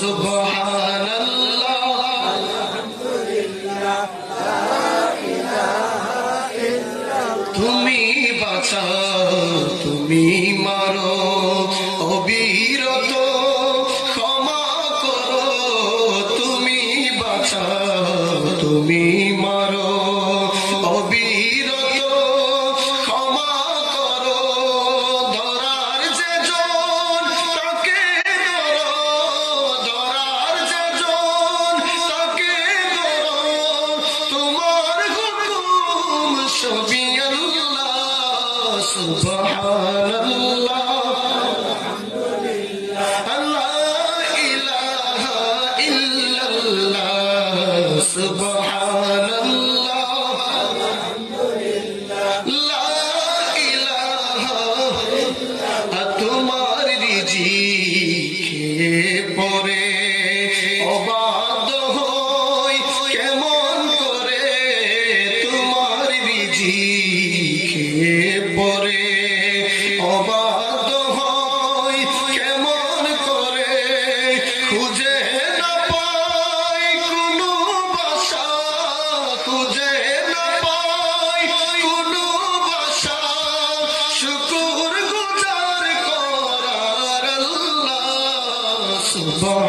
সুবহানাল্লাহ আলহামদুলিল্লাহ লা ইলাহা ইল্লাল্লাহ। তুমি বাঁচাও তুমি মারো অবিরত ক্ষমা করো তুমি বাঁচাও তুমি মারো অবিরত ক্ষমা করো। ধরার যে জন তাকে ধরো ধরার যে জন তাকে ধরো তোমার হুকুম সবই আল্লাহ সুবহানাল্লাহ আলহামদুলিল্লাহ লা ইলাহা ইল্লাল্লাহ সুবহানাল্লাহ আলহামদুলিল্লাহ লা ইলাহা ইল্লাল্লাহ। তোমার রিজিক খেয়ে পরে অবাধ্য হই কেমন করে তোমার রিজিক খেয়ে পরে অবাধ্য হই কেমন করে খুঁজে না পাই কোনো বাসা খুঁজে না পাই কোনো বাসা শুকর গুজার করার আল্লাহ সুবহানাল্লাহ